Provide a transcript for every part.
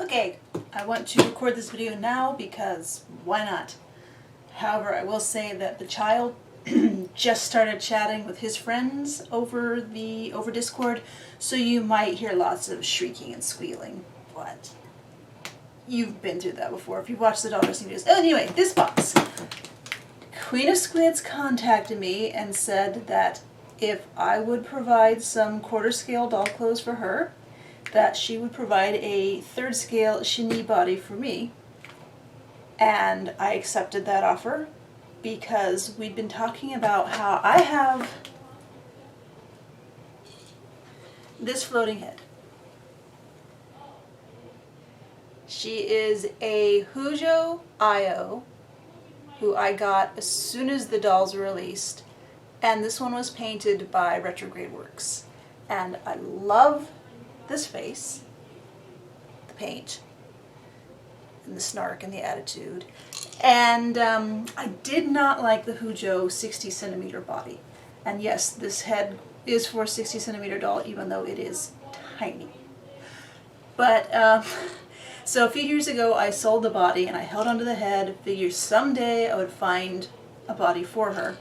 Okay, I want to record this video now because why not? However, I will say that the child just started chatting with his friends over Discord, so you might hear lots of shrieking and squealing. But you've been through that before if you've watched the doll dressing videos. Anyway, this box. Queen of Squids contacted me and said that if I would provide some quarter scale doll clothes for her, that she would provide a third scale chenille body for me. And I accepted that offer because we'd been talking about how I have this floating head. She is a Hujo Io, who I got as soon as the dolls were released, and this one was painted by Retrograde Works. And I love this face, the paint, and the snark and the attitude. And I did not like the Hujo 60 centimeter body. And yes, this head is for a 60 centimeter doll, even though it is tiny. But, so a few years ago I sold the body and I held onto the head, figured someday I would find a body for her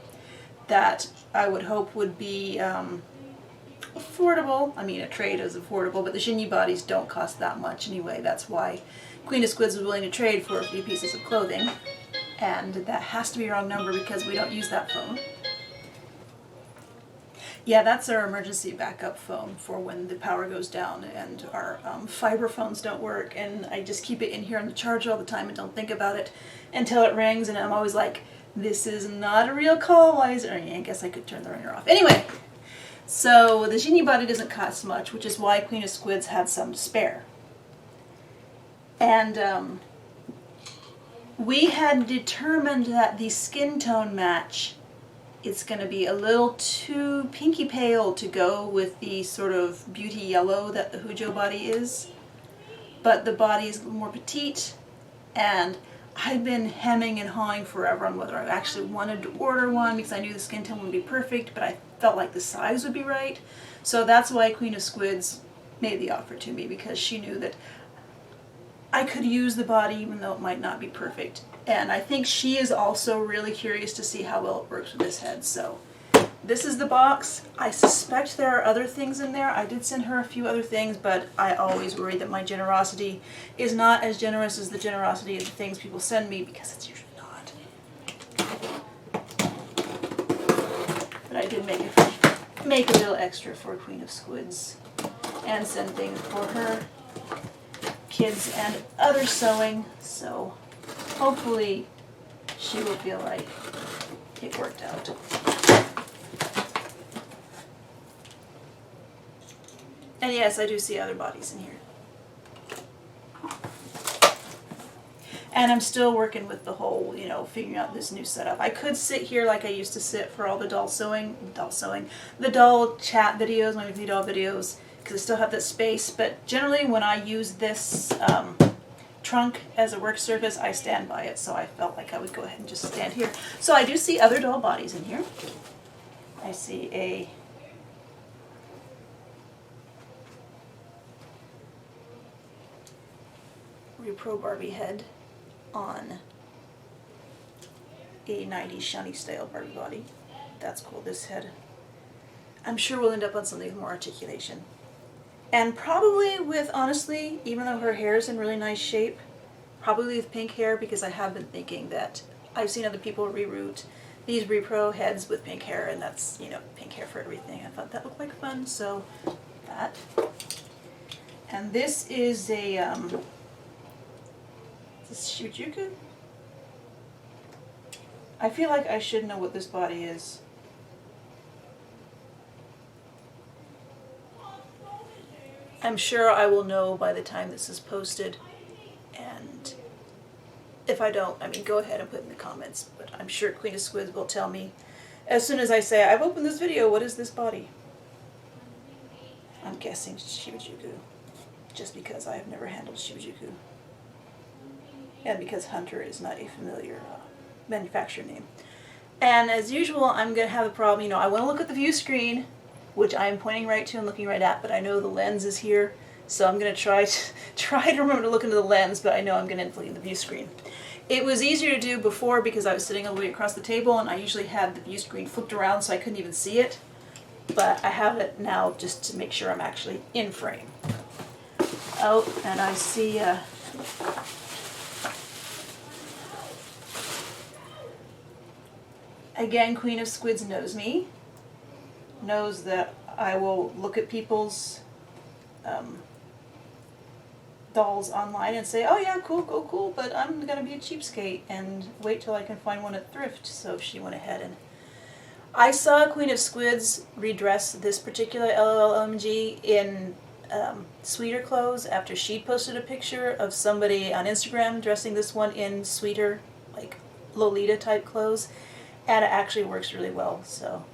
that I would hope would be affordable. I mean, a trade is affordable, but the chenille bodies don't cost that much anyway. That's why Queen of Squids was willing to trade for a few pieces of clothing. And that has to be a wrong number because we don't use that phone. Yeah, that's our emergency backup phone for when the power goes down and our fiber phones don't work, and I just keep it in here on the charger all the time and don't think about it until it rings, and I'm always like, this is not a real call, why is it ringing? I guess I could turn the ringer off. Anyway, so the chenille body doesn't cost much, which is why Queen of Squids had some to spare. And we had determined that the skin tone match, it's going to be a little too pinky pale to go with the sort of beauty yellow that the Hujo body is. But the body is a little more petite, and I've been hemming and hawing forever on whether I actually wanted to order one because I knew the skin tone would be perfect, but I felt like the size would be right. So that's why Queen of Squids made the offer to me, because she knew that I could use the body even though it might not be perfect. And I think she is also really curious to see how well it works with this head. So this is the box. I suspect there are other things in there. I did send her a few other things, but I always worry that my generosity is not as generous as the generosity of the things people send me, because it's usually not. But I did make a little extra for Queen of Squids and send things for her kids and other sewing, so hopefully she will feel like it worked out. And yes, I do see other bodies in here. And I'm still working with the whole, figuring out this new setup. I could sit here like I used to sit for all the the doll chat videos, my weekly doll videos, because I still have that space, but generally when I use this trunk as a work surface, I stand by it, so I felt like I would go ahead and just stand here. So I do see other doll bodies in here. I see a Repro Barbie head on a 90s shiny style Barbie body. That's cool. This head, I'm sure we'll end up on something with more articulation. And probably with, honestly, even though her hair is in really nice shape, probably with pink hair, because I have been thinking that I've seen other people reroute these repro heads with pink hair, and that's, pink hair for everything. I thought that looked like fun, so that. And this is a, is this Shinjuku? I feel like I should know what this body is. I'm sure I will know by the time this is posted, and if I don't, go ahead and put it in the comments, but I'm sure Queen of Squids will tell me as soon as I say, I've opened this video, what is this body? I'm guessing Shibajuku, just because I have never handled Shibajuku, and because Hunter is not a familiar manufacturer name. And as usual, I'm going to have a problem, I want to look at the view screen, which I'm pointing right to and looking right at, but I know the lens is here, So I'm going to try to remember to look into the lens, but I know I'm going to inflate the view screen. It was easier to do before because I was sitting all the way across the table and I usually had the view screen flipped around so I couldn't even see it. But I have it now just to make sure I'm actually in frame. Oh, and I see again, Queen of Squids knows me, knows that I will look at people's dolls online and say, oh yeah, cool, cool, but I'm gonna be a cheapskate and wait till I can find one at thrift. So she went ahead and I saw Queen of Squids redress this particular LLMG in sweeter clothes after she posted a picture of somebody on Instagram dressing this one in sweeter, like Lolita type clothes, and it actually works really well. So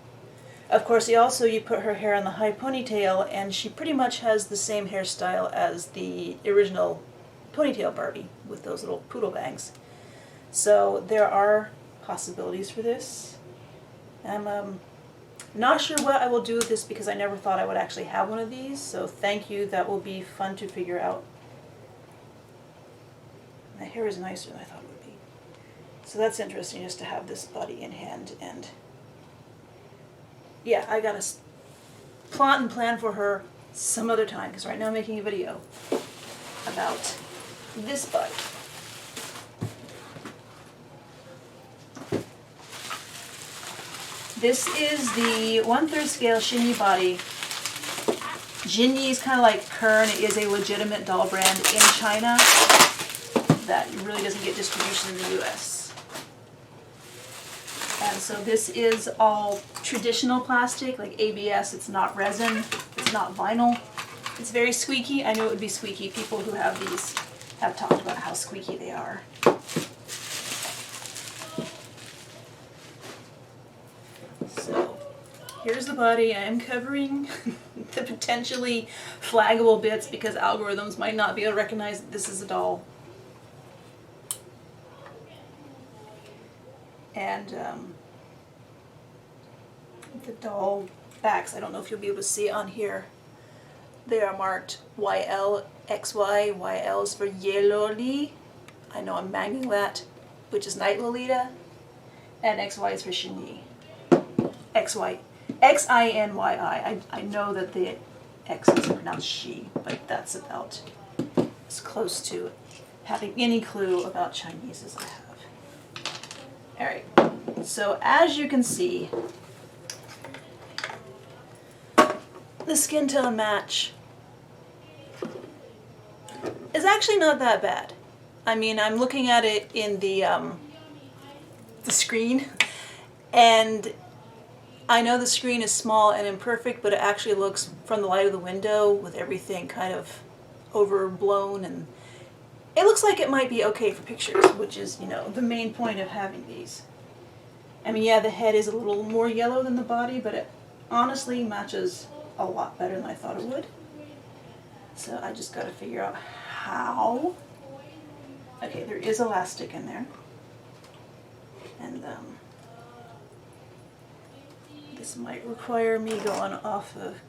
of course you put her hair in the high ponytail and she pretty much has the same hairstyle as the original ponytail Barbie with those little poodle bangs. So there are possibilities for this. I'm not sure what I will do with this because I never thought I would actually have one of these, so thank you, that will be fun to figure out. My hair is nicer than I thought it would be. So that's interesting just to have this body in hand, and yeah, I gotta plot and plan for her some other time because right now I'm making a video about this body. This is the 1/3 scale Xinyi body. Xinyi is kind of like Kern. It is a legitimate doll brand in China that really doesn't get distribution in the US. And so this is all traditional plastic, like ABS. It's not resin. It's not vinyl. It's very squeaky. I knew it would be squeaky. People who have these have talked about how squeaky they are. So here's the body. I am covering the potentially flaggable bits because algorithms might not be able to recognize that this is a doll. And the doll backs, I don't know if you'll be able to see it on here. They are marked YL, XY. YL is for Yeloli. I know I'm mangling that, which is Night Lolita. And XY is for Xinyi. XY. XINYI. I know that the X is pronounced she, but that's about as close to having any clue about Chinese as I have. Alright, so as you can see, the skin tone match is actually not that bad. I mean, I'm looking at it in the screen, and I know the screen is small and imperfect, but it actually looks from the light of the window with everything kind of overblown, and it looks like it might be okay for pictures, which is, you know, the main point of having these. I mean, yeah, the head is a little more yellow than the body, but it honestly matches a lot better than I thought it would. So I just got to figure out how. Okay, there is elastic in there. And this might require me going off of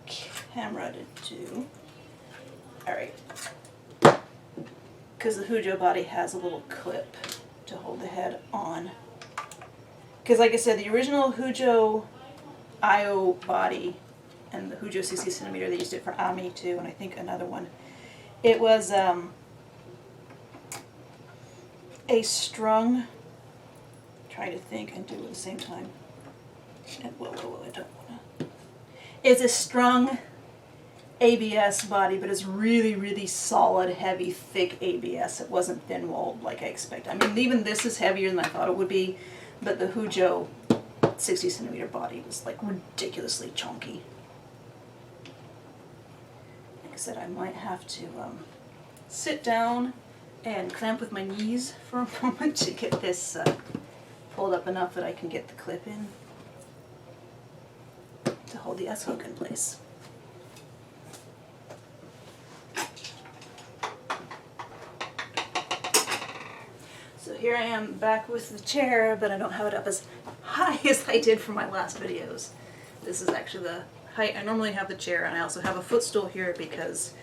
camera to do. Alright. Because the Hujo body has a little clip to hold the head on. Because like I said, the original Hujo IO body and the Hujo 60cm, they used it for Ami too, and I think another one. It was a strung, trying to think and do it at the same time. Whoa, I don't want to. It's a strung ABS body, but it's really, really solid, heavy, thick ABS. It wasn't thin walled like I expected. I mean, even this is heavier than I thought it would be, but the Hujo 60cm body was like ridiculously chunky. Like I said, I might have to sit down and clamp with my knees for a moment to get this pulled up enough that I can get the clip in to hold the S-hook in place. So here I am back with the chair, but I don't have it up as high as I did for my last videos. This is actually the height I normally have the chair, and I also have a footstool here because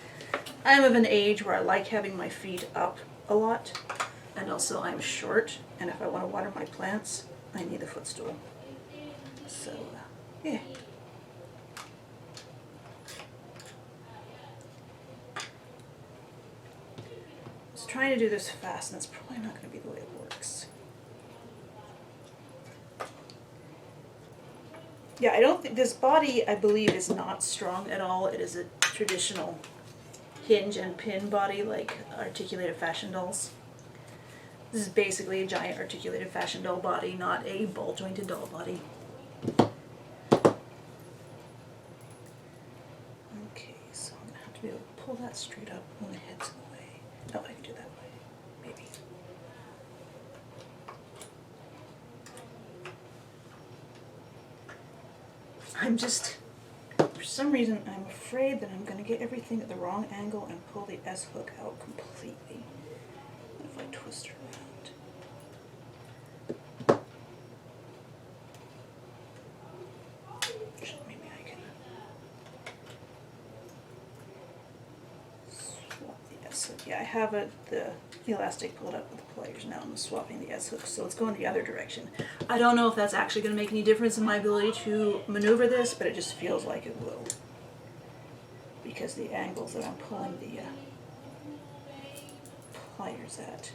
I'm of an age where I like having my feet up a lot, and also I'm short, and if I want to water my plants, I need a footstool. So, yeah. I was trying to do this fast, and that's probably not going to be the way it works. Yeah, I don't think this body, I believe, is not strong at all. It is a traditional hinge and pin body like articulated fashion dolls. This is basically a giant articulated fashion doll body, not a ball jointed doll body. Okay, so I'm going to have to be able to pull that straight up when the head's in the way. Oh, I can do that way, maybe. I'm just, for some reason, I'm afraid that I'm going to get everything at the wrong angle and pull the S-hook out completely. What if I twist her around? Maybe I can swap the S-hook. Yeah, I have the elastic pulled up with the pliers now. I'm swapping the S-hook, so it's going the other direction. I don't know if that's actually going to make any difference in my ability to maneuver this, but it just feels like it will. Because the angles that I'm pulling the pliers at.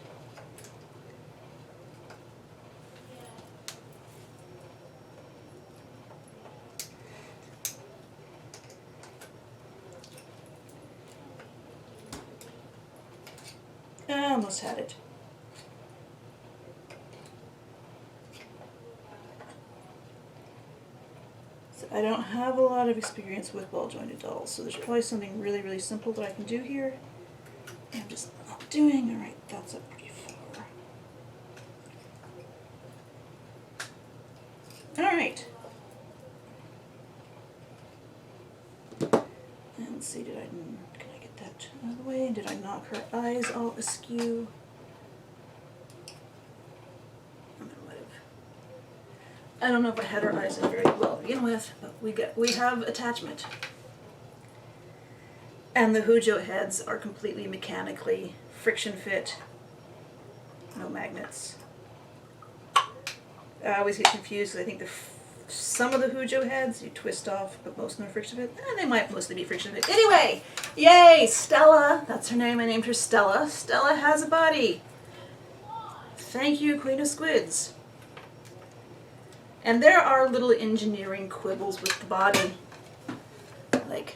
I almost had it. So I don't have a lot of experience with ball jointed dolls, so there's probably something really, really simple that I can do here. I'm just not doing. Alright, that's up pretty far. Alright. And let's see, can I get that out of the way? Did I knock her eyes all askew? I don't know if I had her eyes in very well to begin with, but we have attachment. And the Hujo heads are completely mechanically friction fit, no magnets. I always get confused because I think some of the Hujo heads you twist off, but most of them are friction fit. They might mostly be friction fit. Anyway, yay, Stella. That's her name. I named her Stella. Stella has a body. Thank you, QueenOfSquids. And there are little engineering quibbles with the body, like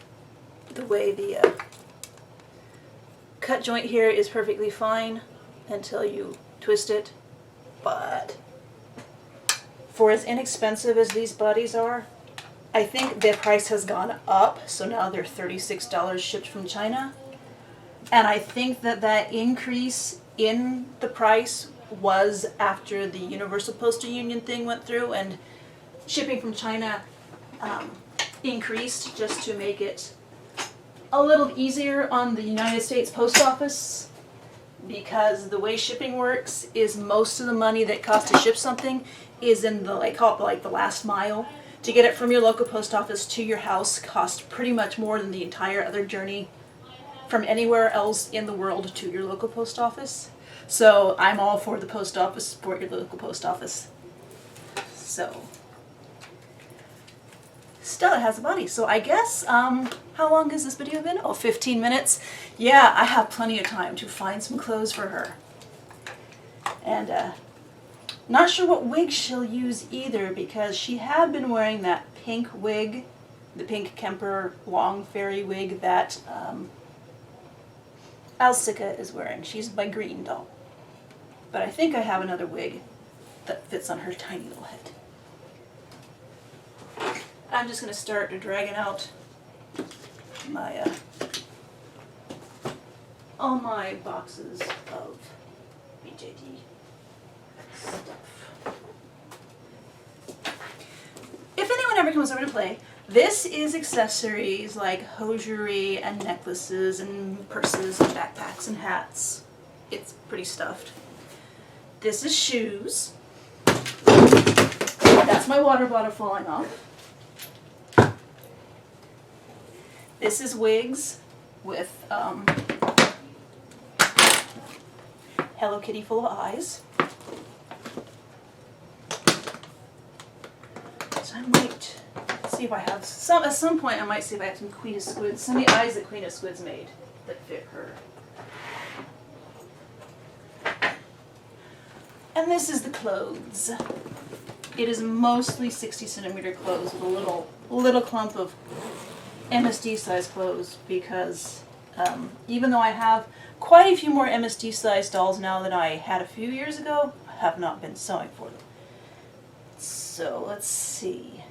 the way the cut joint here is perfectly fine until you twist it, but for as inexpensive as these bodies are, I think their price has gone up, so now they're $36 shipped from China, and I think that increase in the price was after the Universal Postal Union thing went through and shipping from China increased just to make it a little easier on the United States Post Office, because the way shipping works is most of the money that costs to ship something is in the the last mile. To get it from your local post office to your house costs pretty much more than the entire other journey from anywhere else in the world to your local post office. So I'm all for the post office, support your local post office. So Stella has a body. So I guess, how long has this video been? Oh, 15 minutes. Yeah, I have plenty of time to find some clothes for her. And not sure what wig she'll use either, because she had been wearing that pink wig, the pink Kemper long fairy wig that Alsika is wearing. She's my green doll. But I think I have another wig that fits on her tiny little head. I'm just going to start dragging out my all my boxes of BJD stuff. If anyone ever comes over to play, this is accessories like hosiery and necklaces and purses and backpacks and hats. It's pretty stuffed. This is shoes. That's my water bottle falling off. This is wigs. with Hello Kitty full of eyes. So I might see if I have some, at some point I might see if I have some QueenOfSquids, some of the eyes that QueenOfSquids made that fit her. And this is the clothes. It is mostly 60cm clothes with a little clump of MSD size clothes because even though I have quite a few more MSD size dolls now than I had a few years ago, I have not been sewing for them. So let's see.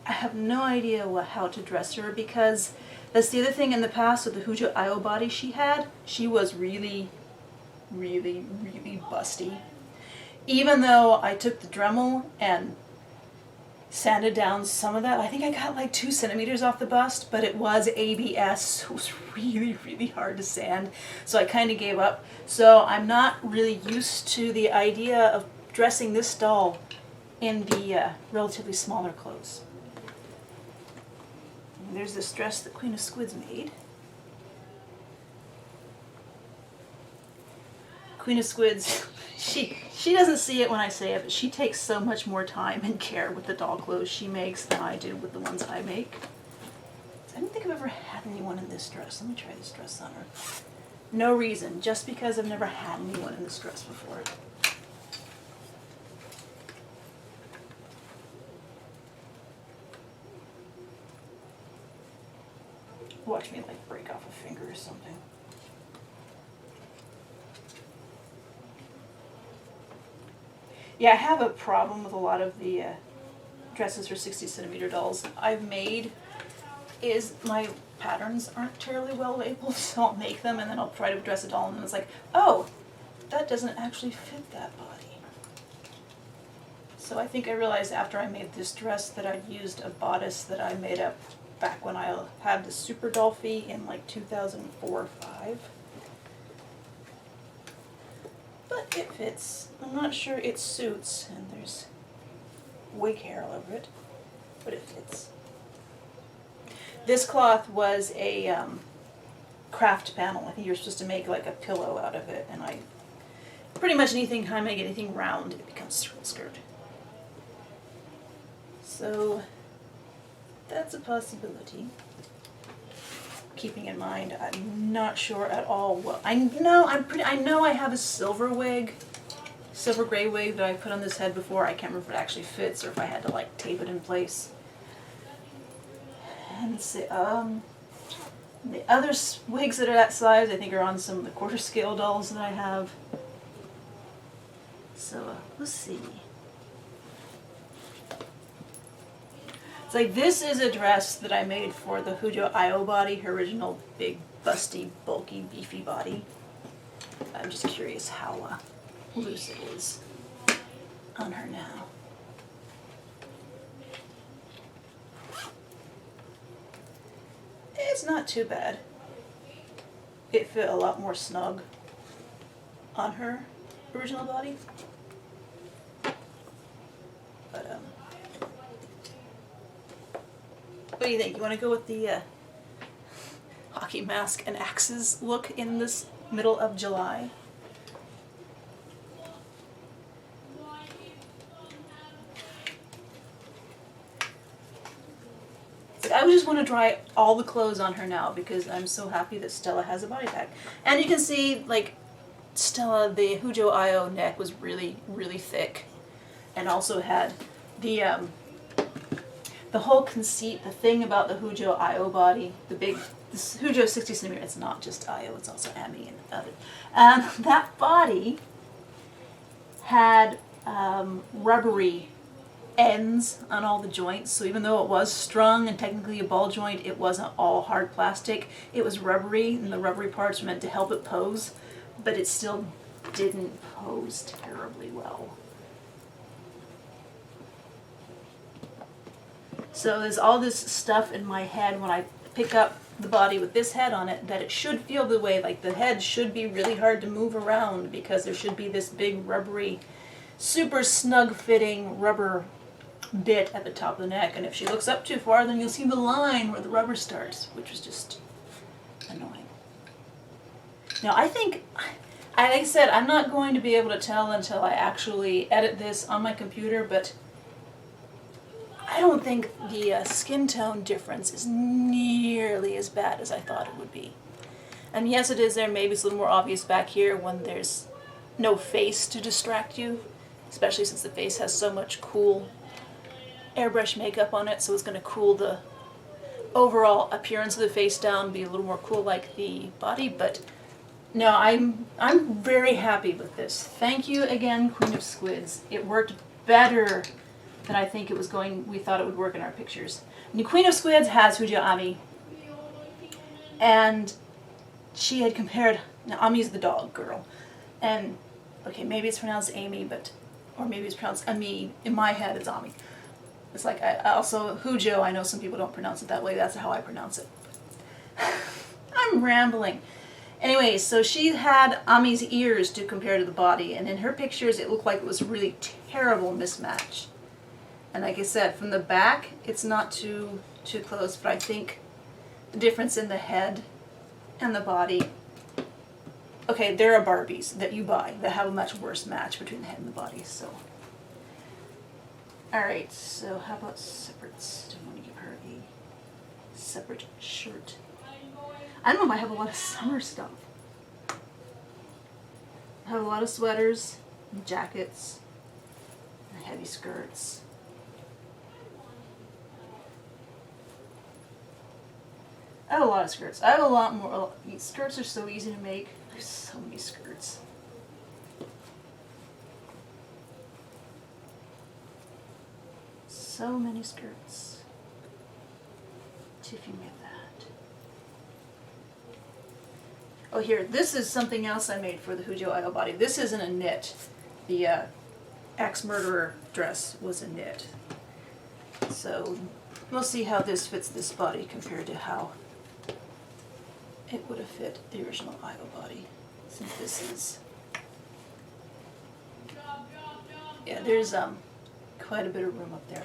I have no idea how to dress her because that's the other thing in the past with the Hujo Io body she had. She was really busty. Even though I took the Dremel and sanded down some of that, I think I got like 2 centimeters off the bust, but it was ABS, so it was really hard to sand, so I kind of gave up. So I'm not really used to the idea of dressing this doll in the relatively smaller clothes. And there's this dress that QueenOfSquids made. QueenOfSquids, she doesn't see it when I say it, but she takes so much more time and care with the doll clothes she makes than I do with the ones I make. I don't think I've ever had anyone in this dress. Let me try this dress on her. No reason, just because I've never had anyone in this dress before. Watch me like break off a finger or something. Yeah, I have a problem with a lot of the dresses for 60cm dolls I've made is my patterns aren't terribly well labeled, so I'll make them and then I'll try to dress a doll and then it's like, oh, that doesn't actually fit that body. So I think I realized after I made this dress that I'd used a bodice that I made up back when I had the Super Dolphy in like 2004 or 5. But it fits. I'm not sure it suits, and there's wig hair all over it, but it fits. This cloth was a craft panel. I think you're supposed to make like a pillow out of it, and I pretty much anything I make anything round, it becomes circle skirt. So that's a possibility. Keeping in mind, I'm not sure at all what I know. I know I have a silver gray wig that I put on this head before. I can't remember if it actually fits or if I had to like tape it in place. And let's see, the other wigs that are that size, I think, are on some of the quarter scale dolls that I have. So let's see. It's like, this is a dress that I made for the Hujo Io body, her original big, busty, bulky, beefy body. I'm just curious how loose it is on her now. It's not too bad. It fit a lot more snug on her original body. But, what do you think? You want to go with the hockey mask and axes look in this middle of July? I just want to dry all the clothes on her now because I'm so happy that Stella has a body pack. And you can see, like, Stella, the Hujo Io neck was really thick, and also had the whole conceit, the thing about the Hujo Io body, this Hujo 60cm, it's not just Io, it's also Ami and other. That body had rubbery ends on all the joints, so even though it was strung and technically a ball joint, it wasn't all hard plastic. It was rubbery, and the rubbery parts were meant to help it pose, but it still didn't pose terribly well. So there's all this stuff in my head when I pick up the body with this head on it that it should feel the way, like the head should be really hard to move around because there should be this big rubbery, super snug fitting rubber bit at the top of the neck, and if she looks up too far then you'll see the line where the rubber starts, which was just annoying. Now I think, like I said, I'm not going to be able to tell until I actually edit this on my computer, but I don't think the skin tone difference is nearly as bad as I thought it would be. And yes, it is there. Maybe it's a little more obvious back here when there's no face to distract you, especially since the face has so much cool airbrush makeup on it, so it's going to cool the overall appearance of the face down, be a little more cool like the body. But no, I'm very happy with this. Thank you again, Queen of Squids. It worked better than I think we thought it would work in our pictures. And Queen of Squids has Hujo Ami, and she had compared, now Ami's the dog girl, and okay, maybe it's pronounced Amy, or maybe it's pronounced Ami. In my head, it's Ami. It's like, I also, Hujo, I know some people don't pronounce it that way, that's how I pronounce it. I'm rambling. Anyway, so she had Ami's ears to compare to the body, and in her pictures it looked like it was a really terrible mismatch. And like I said, from the back, it's not too close, but I think the difference in the head and the body, okay, there are Barbies that you buy that have a much worse match between the head and the body, so. Alright, so how about separates? Do I want to give her a separate shirt? I don't know if I have a lot of summer stuff. I have a lot of sweaters, and jackets, and heavy skirts. I have a lot of skirts. I have a lot more. Skirts are so easy to make. There's so many skirts. So many skirts. Tiffy made that. Oh, here. This is something else I made for the Hujo Io body. This isn't a knit. The Axe Murderer dress was a knit. So we'll see how this fits this body compared to how it would have fit the original Io body, since this is, yeah, there's quite a bit of room up there.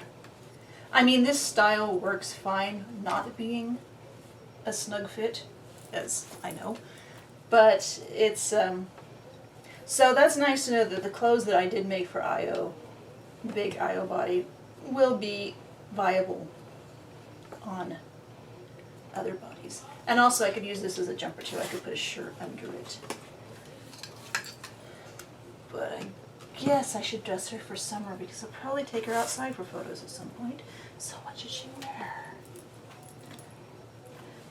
I mean, this style works fine, not being a snug fit, as I know, but it's, so that's nice to know that the clothes that I did make for Io, the big Io body, will be viable on other bodies. And also I could use this as a jumper too. I could put a shirt under it. But I guess I should dress her for summer because I'll probably take her outside for photos at some point. So what should she wear?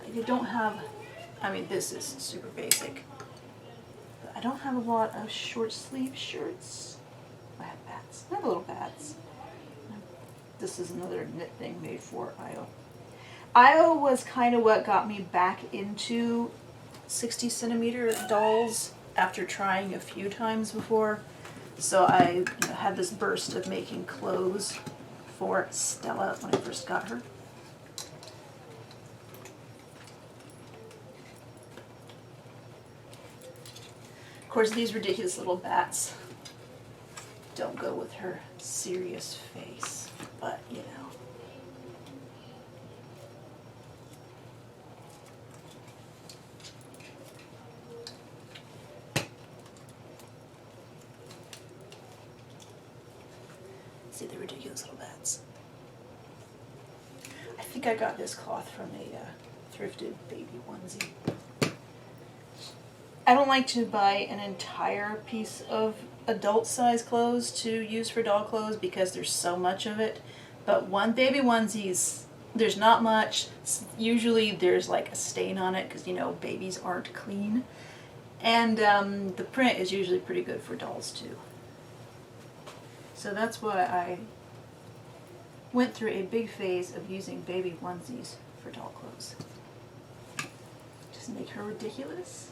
I don't have, I mean this is super basic. But I don't have a lot of short sleeve shirts. I have bats. I have little bats. This is another knit thing made for Io. Io was kind of what got me back into 60 centimeter dolls after trying a few times before. So I had this burst of making clothes for Stella when I first got her. Of course, these ridiculous little bats don't go with her serious face, but you know. See the ridiculous little bats. I think I got this cloth from a thrifted baby onesie. I don't like to buy an entire piece of adult size clothes to use for doll clothes because there's so much of it. But one baby onesies, there's not much. Usually there's like a stain on it because, you know, babies aren't clean. And the print is usually pretty good for dolls too. So that's why I went through a big phase of using baby onesies for doll clothes. Just make her ridiculous.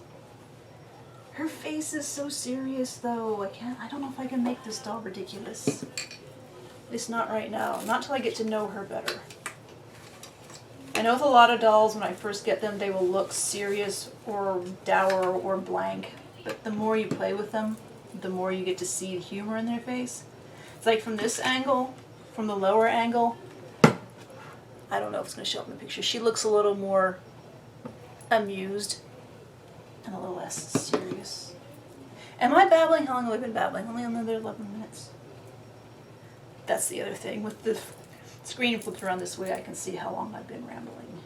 Her face is so serious though. I don't know if I can make this doll ridiculous. At least not right now. Not till I get to know her better. I know with a lot of dolls, when I first get them, they will look serious or dour or blank. But the more you play with them, the more you get to see the humor in their face. It's like from this angle, from the lower angle, I don't know if it's going to show up in the picture. She looks a little more amused and a little less serious. Am I babbling? How long have I been babbling? Only another 11 minutes. That's the other thing. With the screen flipped around this way, I can see how long I've been rambling.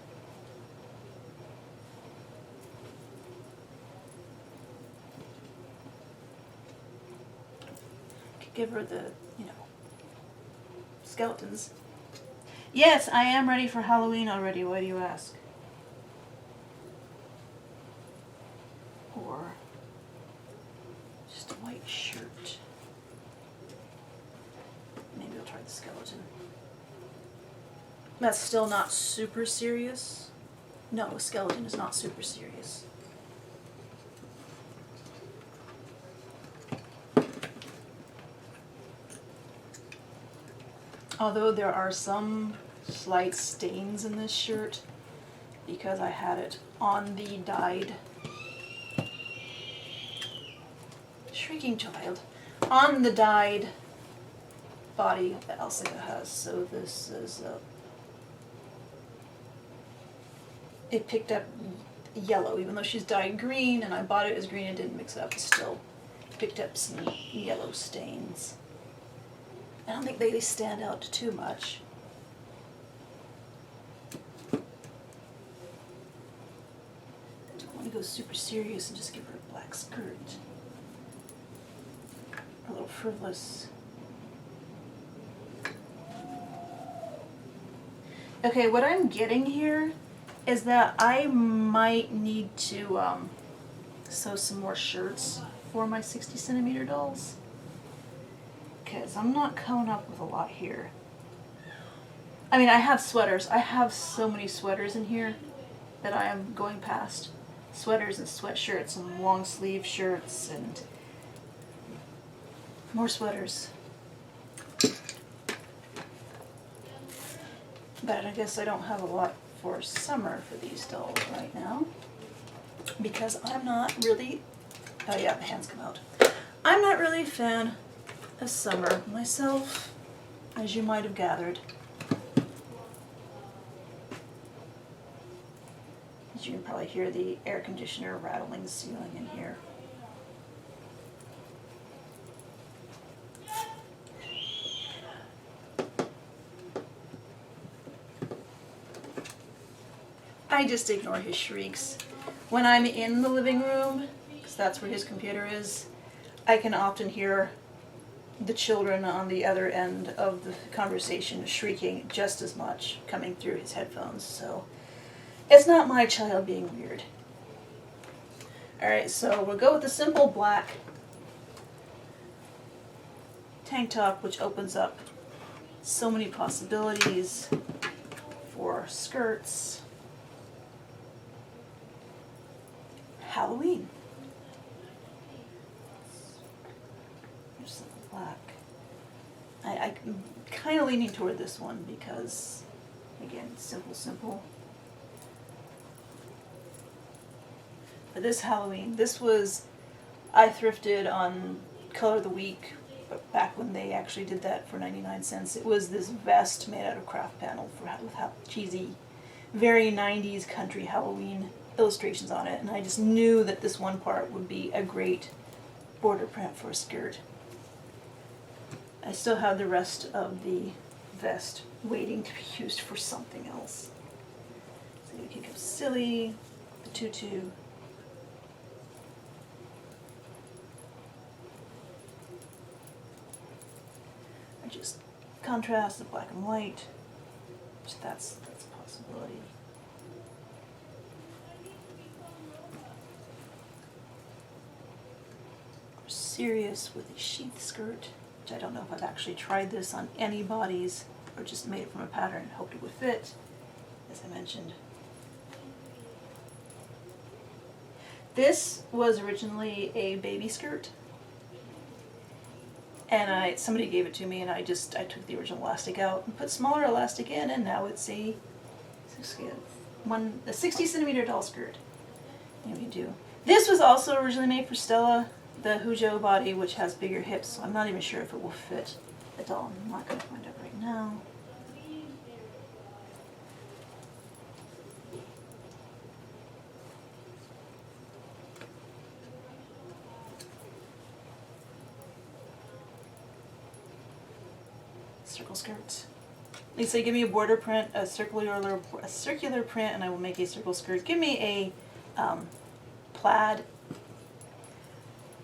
Could give her the, skeletons. Yes, I am ready for Halloween already. Why do you ask? Or just a white shirt. Maybe I'll try the skeleton. That's still not super serious. No, a skeleton is not super serious. Although there are some slight stains in this shirt because I had it on the dyed Shrieking Child on the dyed body that Elsa has. So this is it picked up yellow, even though she's dyed green and I bought it as green and didn't mix it up. It still picked up some yellow stains. I don't think they stand out too much. I don't want to go super serious and just give her a black skirt. A little frivolous. Okay, what I'm getting here is that I might need to sew some more shirts for my 60 centimeter dolls. Because I'm not coming up with a lot here. I mean, I have sweaters. I have so many sweaters in here that I am going past. Sweaters and sweatshirts and long sleeve shirts and more sweaters. But I guess I don't have a lot for summer for these dolls right now. Because I'm not really... Oh yeah, the hands come out. I'm not really a fan of summer myself, as you might have gathered. As you can probably hear the air conditioner rattling the ceiling in here. I just ignore his shrieks. When I'm in the living room, because that's where his computer is, I can often hear the children on the other end of the conversation shrieking just as much coming through his headphones, so it's not my child being weird. Alright, so we'll go with the simple black tank top, which opens up so many possibilities for skirts. Halloween. Black. I'm kind of leaning toward this one because, again, simple. But this Halloween, I thrifted on Color of the Week, but back when they actually did that for 99 cents. It was this vest made out of craft panel with cheesy, very 90s country Halloween illustrations on it, and I just knew that this one part would be a great border print for a skirt. I still have the rest of the vest waiting to be used for something else. So we can go silly, the tutu. I just contrast the black and white, which that's a possibility. We're serious with a sheath skirt. I don't know if I've actually tried this on any bodies or just made it from a pattern and hoped it would fit, as I mentioned. This was originally a baby skirt, and somebody gave it to me, and I took the original elastic out and put smaller elastic in, and now it's a 60 centimeter doll skirt. And we do. This was also originally made for Stella, the Hujo body, which has bigger hips, so I'm not even sure if it will fit the doll. I'm not going to find out right now. circle skirt. Lisa, give me a border print, a circular print, and I will make a circle skirt. Give me a plaid,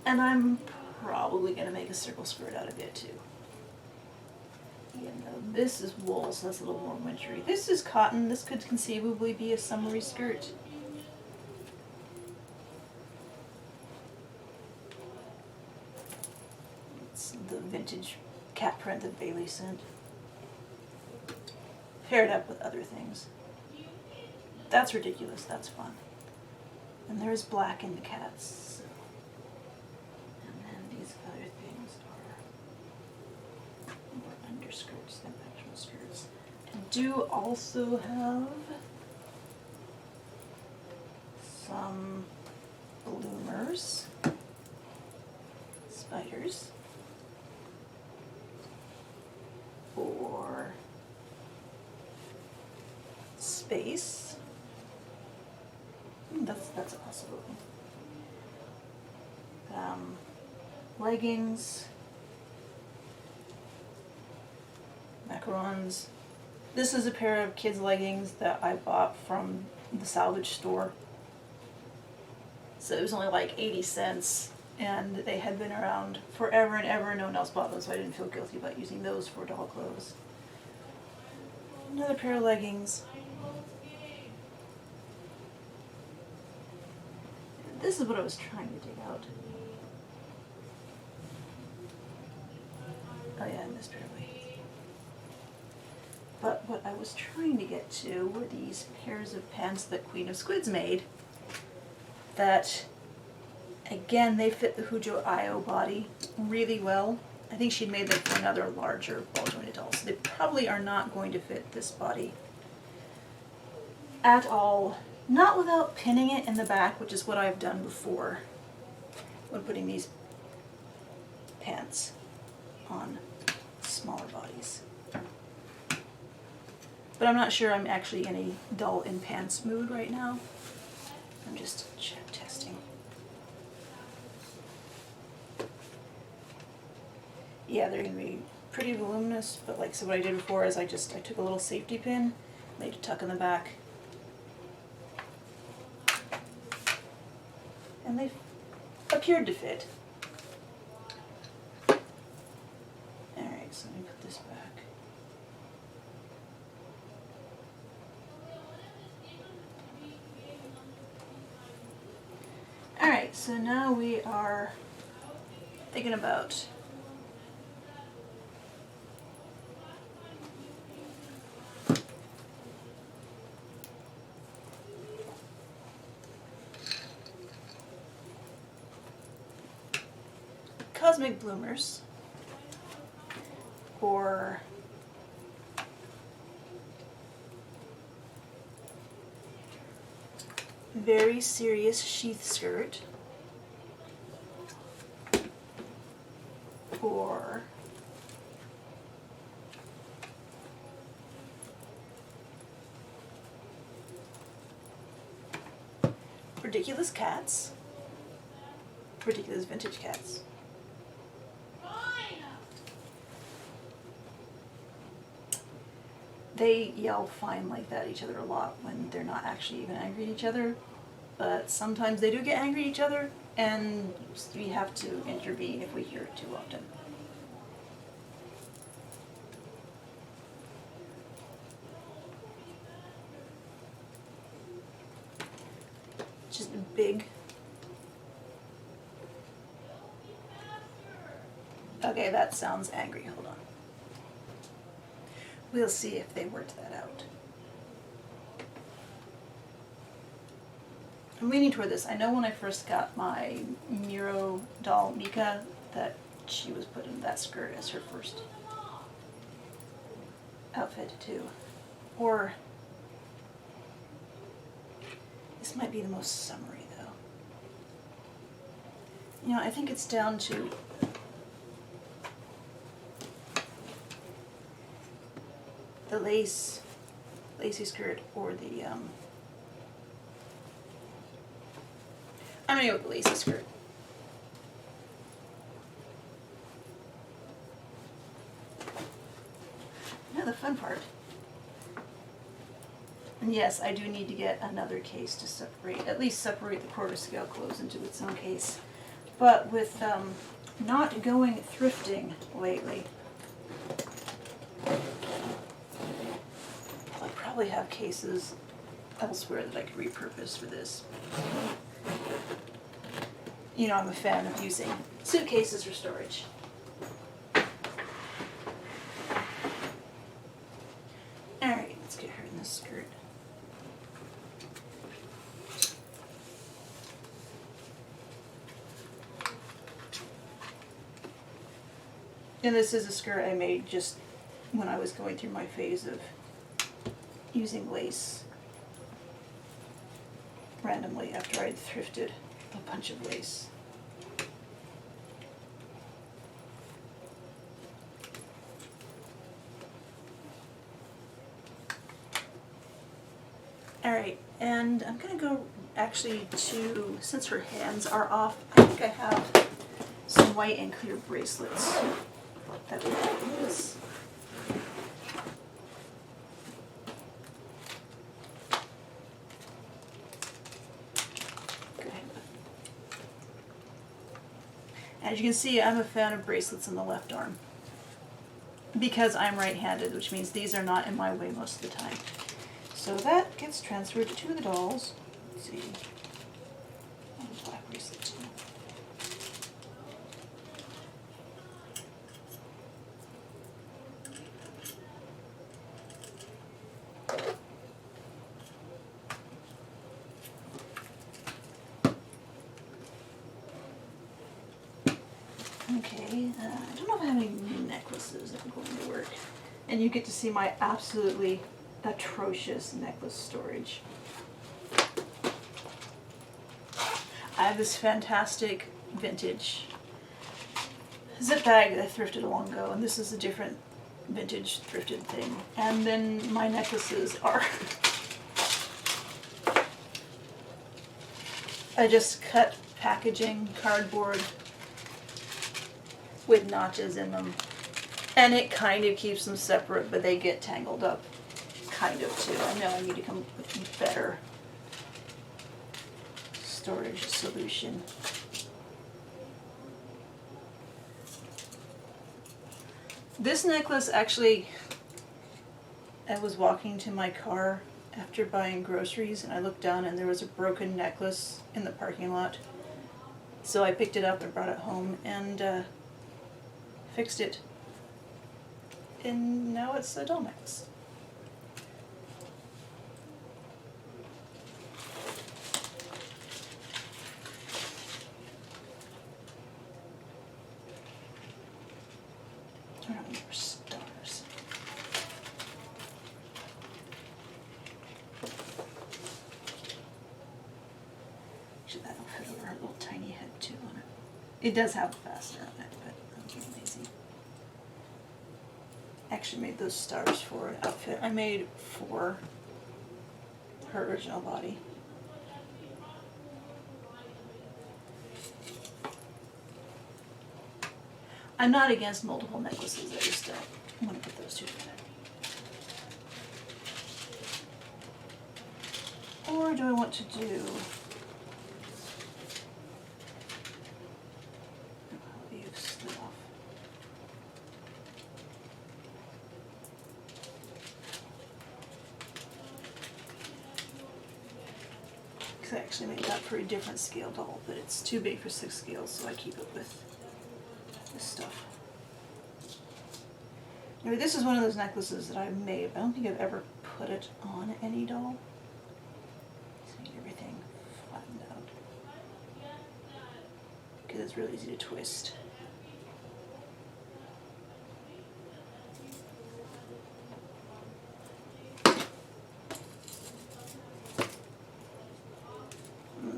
and I'm probably going to make a circle skirt out of it too. Even though this is wool, so that's a little more wintry. This is cotton. This could conceivably be a summery skirt. It's the vintage cat print that Bailey sent. Paired up with other things. That's ridiculous. That's fun. And there's black in the cats. So. And then these other things are more underskirts than actual skirts. And do also have some bloomers, spiders, or space. That's a possibility. Leggings, macarons. This is a pair of kids' leggings that I bought from the salvage store. So it was only like 80 cents, and they had been around forever and ever, and no one else bought them, so I didn't feel guilty about using those for doll clothes. Another pair of leggings. This is what I was trying to dig out. Oh yeah, and this pair of leggings. But what I was trying to get to were these pairs of pants that QueenOfSquids made that, again, they fit the Hujo Io body really well. I think she'd made them for another larger ball-jointed doll, so they probably are not going to fit this body at all. Not without pinning it in the back, which is what I've done before when putting these pants on smaller bodies. But I'm not sure I'm actually in a doll in pants mood right now. I'm just testing. Yeah, they're going to be pretty voluminous, but like so what I did before is I took a little safety pin, made a tuck in the back, and they appeared to fit. Alright, so let me put this back. Alright, so now we are thinking about cosmic bloomers, or very serious sheath skirt, or ridiculous cats, ridiculous vintage cats. They yell fine like that at each other a lot when they're not actually even angry at each other, but sometimes they do get angry at each other, and we have to intervene if we hear it too often. Just big. Okay, that sounds angry. Hold on. We'll see if they worked that out. I'm leaning toward this. I know when I first got my Miro doll, Mika, that she was put in that skirt as her first outfit too. Or, this might be the most summery though. You know, I think it's down to the lacy skirt, or the, I'm gonna go with the lacy skirt. fun part. And yes, I do need to get another case to separate, at least separate the quarter scale clothes into its own case. But with not going thrifting lately, I'll probably have cases elsewhere that I could repurpose for this. You know, I'm a fan of using suitcases for storage. Alright, let's get her in this skirt. And this is a skirt I made just when I was going through my phase of using lace randomly after I'd thrifted a bunch of lace. Alright, and I'm going to go actually to, since her hands are off, I think I have some white and clear bracelets that would go with this. Go ahead. As you can see, I'm a fan of bracelets in the left arm because I'm right-handed, which means these are not in my way most of the time. So that gets transferred to the dolls. Let's see. Oh, black bracelet too. Okay, I don't know if I have any new necklaces that are going to work. And you get to see my absolutely atrocious necklace storage. I have this fantastic vintage zip bag that I thrifted a long ago, and this is a different vintage thrifted thing. And then my necklaces are I just cut packaging, cardboard with notches in them. And it kind of keeps them separate, but they get tangled up kind of too. I know I need to come up with a better storage solution. This necklace actually, I was walking to my car after buying groceries and I looked down and there was a broken necklace in the parking lot. So I picked it up and brought it home and fixed it. And now it's a doll necklace. I don't remember stars. Actually, that'll fit over her little tiny head too on it. It does have a fastener on it, but I'm being lazy. Actually made those stars for an outfit I made for her original body. I'm not against multiple necklaces, I just don't want to put those two together. Or do I want to do... I actually made that for a different scale doll, but it's too big for 6 scales, so I keep it with this stuff. Anyway, this is one of those necklaces that I made. I don't think I've ever put it on any doll. So I get everything flattened out. Because it's really easy to twist.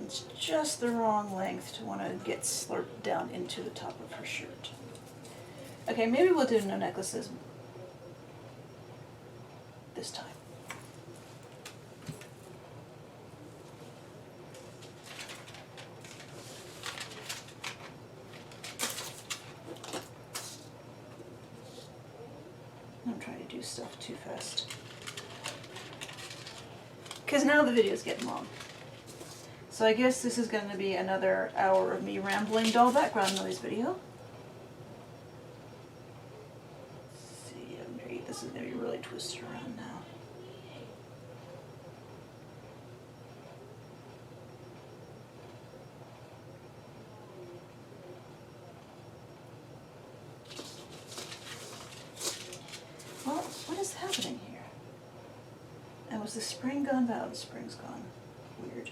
It's just the wrong length to want to get slurped down into the top of her shirt. Okay, maybe we'll do no necklaces this time. I'm trying to do stuff too fast. Because now the video is getting long. So I guess this is going to be another hour of me rambling doll background noise video. Let's see, this is going to be really twisted around now. Well, what is happening here? And was the spring gone? Oh, the spring's gone. Weird.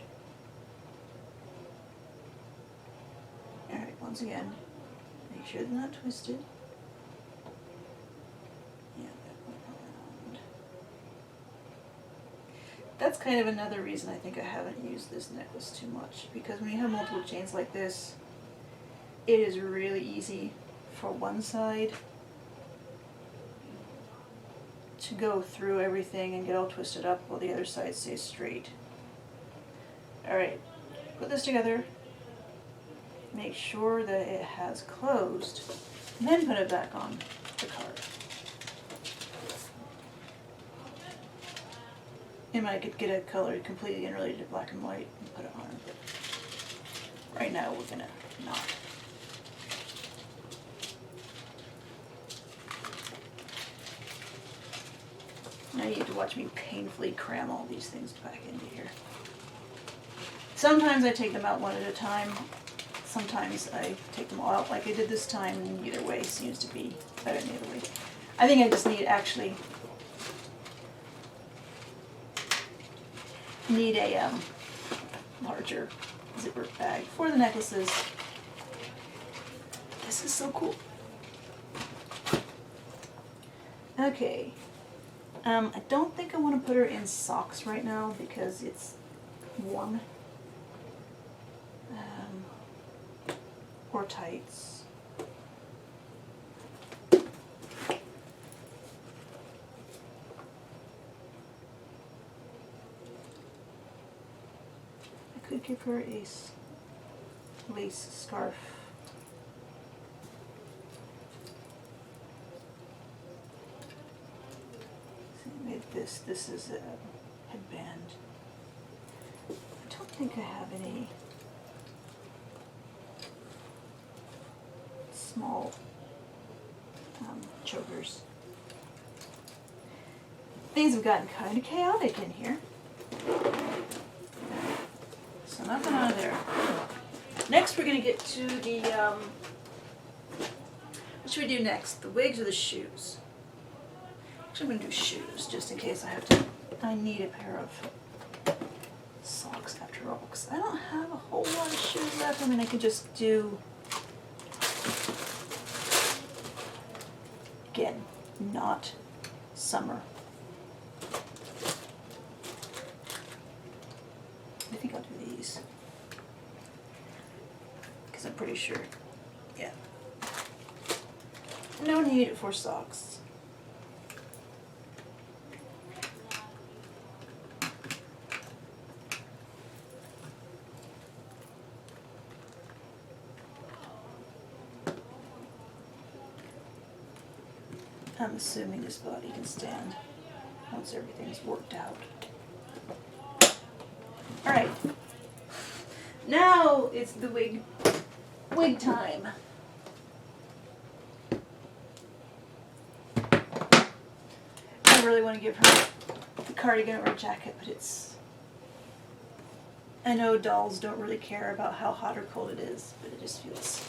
Alright, once again, make sure they're not twisted. Yeah, that went around. That's kind of another reason I think I haven't used this necklace too much, because when you have multiple chains like this, it is really easy for one side to go through everything and get all twisted up while the other side stays straight. Alright, put this together, make sure that it has closed, and then put it back on the card. And I could get a color completely unrelated to black and white and put it on, but right now we're gonna not. Now you have to watch me painfully cram all these things back into here. Sometimes I take them out one at a time. Sometimes I take them all out like I did this time, and either way seems to be better than the other way. I think I just need a larger zipper bag for the necklaces. This is so cool. Okay. I don't think I want to put her in socks right now because it's warm. Or tights. I could give her a lace scarf. This is a headband. I don't think I have any small chokers. Things have gotten kind of chaotic in here. So nothing out of there. Next we're going to get to the, what should we do next? The wigs or the shoes? Actually, I'm going to do shoes, just in case I need a pair of socks after all, because I don't have a whole lot of shoes left. I mean, I could just do, again, not summer. I think I'll do these, because I'm pretty sure, yeah. No need for socks. I'm assuming this body can stand once everything's worked out. Alright, now it's the wig time. I really want to give her the cardigan or a jacket, but I know dolls don't really care about how hot or cold it is, but it just feels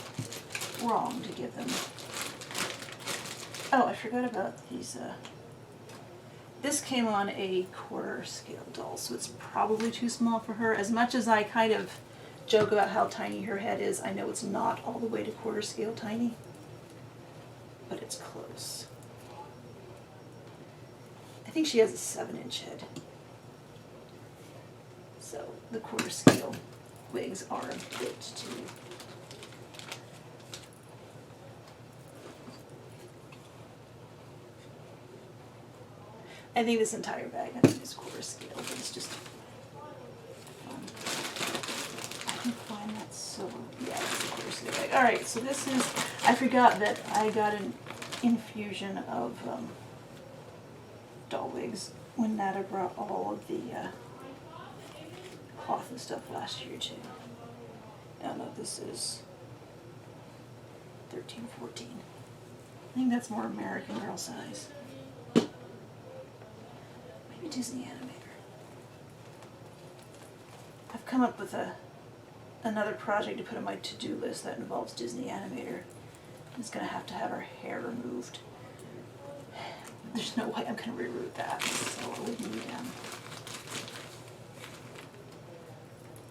wrong to give them. Oh, I forgot about these. This came on a quarter scale doll, so it's probably too small for her. As much as I kind of joke about how tiny her head is, I know it's not all the way to quarter scale tiny, but it's close. I think she has a 7-inch head. So the quarter scale wigs are a bit too. I think this entire bag is quarter scale, but it's just fun. I can find that silver. Yeah, it's a quarter scale bag. Alright, so this is, I forgot that I got an infusion of doll wigs when Nada brought all of the cloth and stuff last year too. Oh no, this is 13, 14. I think that's more American Girl size. Maybe Disney Animator. I've come up with another project to put on my to-do list that involves Disney Animator. It's going to have her hair removed. There's no way I'm going to reroute that, so I would need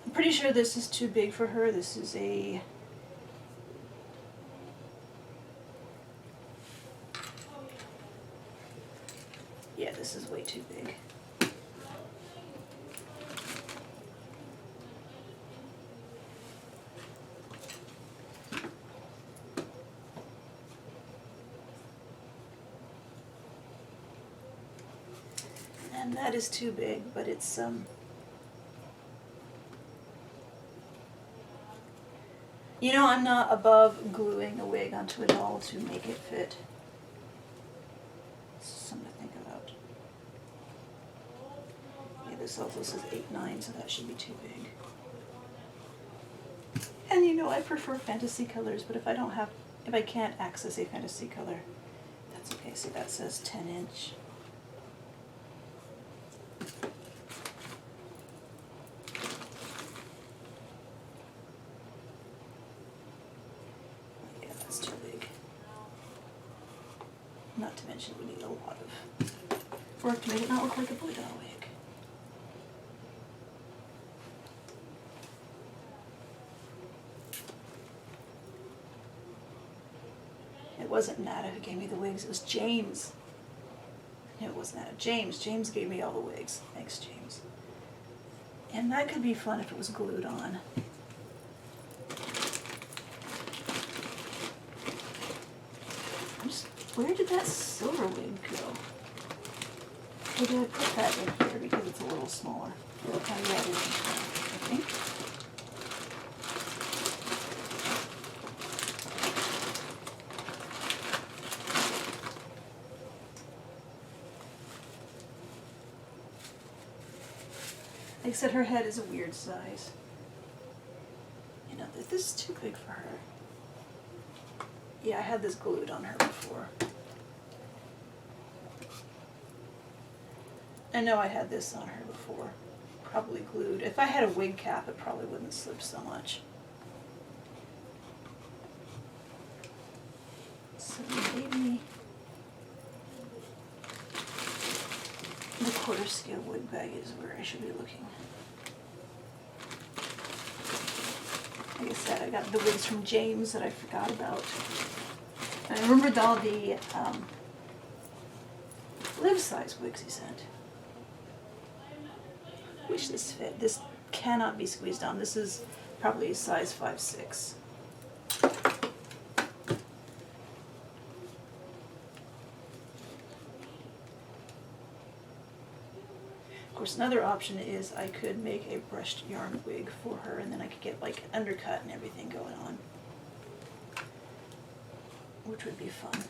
I'm pretty sure this is too big for her. This is a yeah, this is way too big. And that is too big, but it's you know, I'm not above gluing a wig onto a doll to make it fit. Something to think about. Yeah, this also says 8/9, so that should be too big. And you know, I prefer fantasy colors, but if I can't access a fantasy color, that's okay. See, that says 10-inch. Not to mention we need a lot of work to make it not look like a boy doll wig. It wasn't Nada who gave me the wigs, it was James. No, it wasn't Nada. James. James gave me all the wigs. Thanks, James. And that could be fun if it was glued on. Where did that silver wig go? Or did I put that in here because it's a little smaller? Oh, yeah, it is, I think. Like I said, her head is a weird size. You know, this is too big for her. Yeah, I had this glued on her before. I know I had this on her before. Probably glued. If I had a wig cap, it probably wouldn't slip so much. So maybe the quarter scale wig bag is where I should be looking. Like I said, I got the wigs from James that I forgot about. And I remembered all the live size wigs he sent. Wish this fit. This cannot be squeezed on. This is probably a size 5'6". Of course, another option is I could make a brushed yarn wig for her, and then I could get like an undercut and everything going on, which would be fun.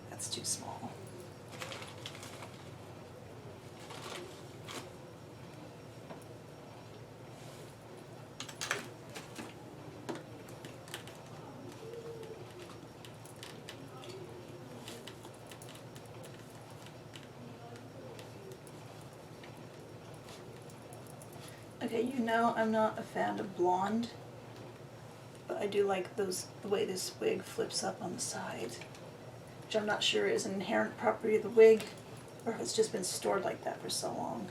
That's too small. Okay, you know I'm not a fan of blonde, but I do like the way this wig flips up on the sides, which I'm not sure is an inherent property of the wig, or if it's just been stored like that for so long.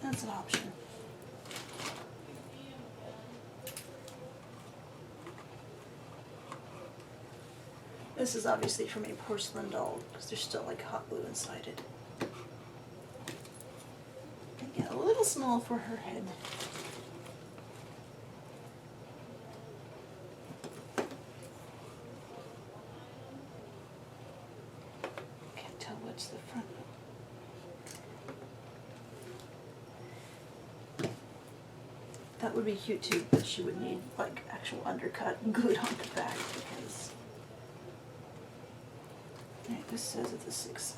That's an option. This is obviously from a porcelain doll because there's still like hot glue inside it. Yeah, a little small for her head. Can't tell what's the front. That would be cute too, but she would need like actual undercut glued on the back because. Alright, this says it's a 6'7".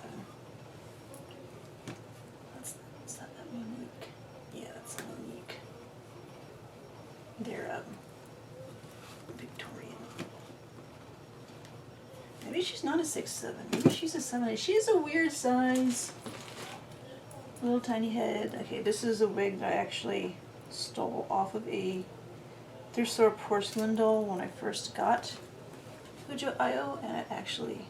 Is that Monique? Yeah, that's Monique. They're Victorian. Maybe she's not a 6'7". Maybe she's a 7'8". She's a weird size. Little tiny head. Okay, this is a wig that I actually stole off of a thrift store porcelain doll when I first got Fujo.io, and it actually,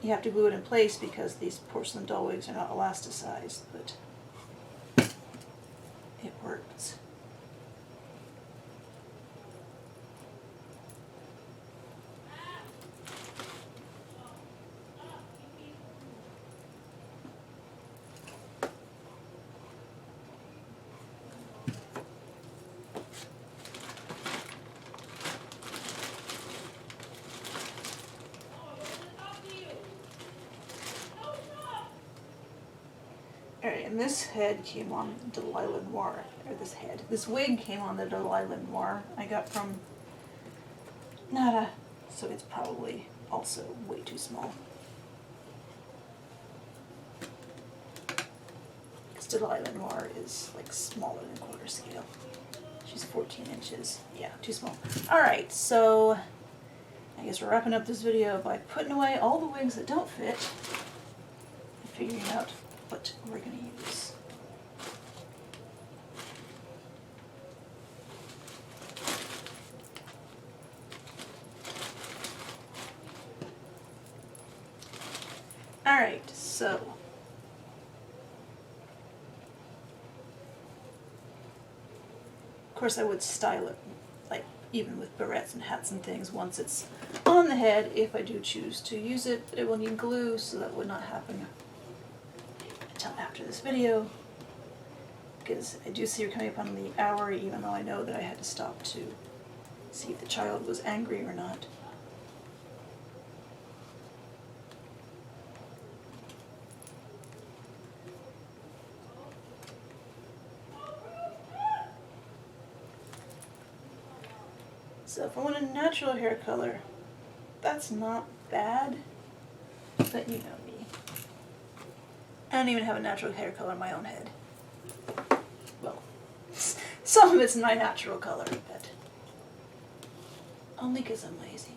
you have to glue it in place because these porcelain doll wigs are not elasticized, but it works. Alright, and this head came on Delilah Noir, or this wig came on the Delilah Noir I got from Nada, so it's probably also way too small. Because Delilah Noir is like smaller than quarter scale. She's 14 inches. Yeah, too small. Alright, so I guess we're wrapping up this video by putting away all the wigs that don't fit and figuring out what we're going to use. Alright, so of course I would style it, like even with barrettes and hats and things, once it's on the head, if I do choose to use it, but it will need glue, so that would not happen until after this video, because I do see her coming up on the hour, even though I know that I had to stop to see if the child was angry or not. So if I want a natural hair color, that's not bad, but you know me. I don't even have a natural hair color in my own head. Well, some of it's my natural color, but only because I'm lazy.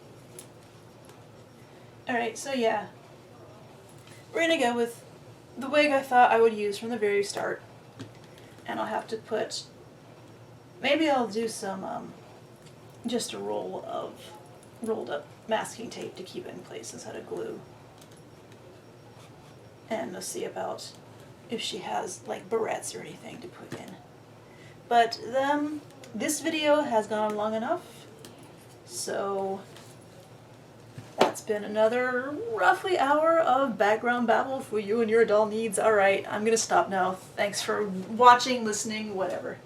Alright, so yeah. We're gonna go with the wig I thought I would use from the very start. And I'll have to put, maybe I'll do some, just a roll of rolled up masking tape to keep it in place instead of glue. And we'll see about if she has like barrettes or anything to put in. But this video has gone on long enough, so that's been another roughly hour of background babble for you and your doll needs. Alright, I'm gonna stop now. Thanks for watching, listening, whatever.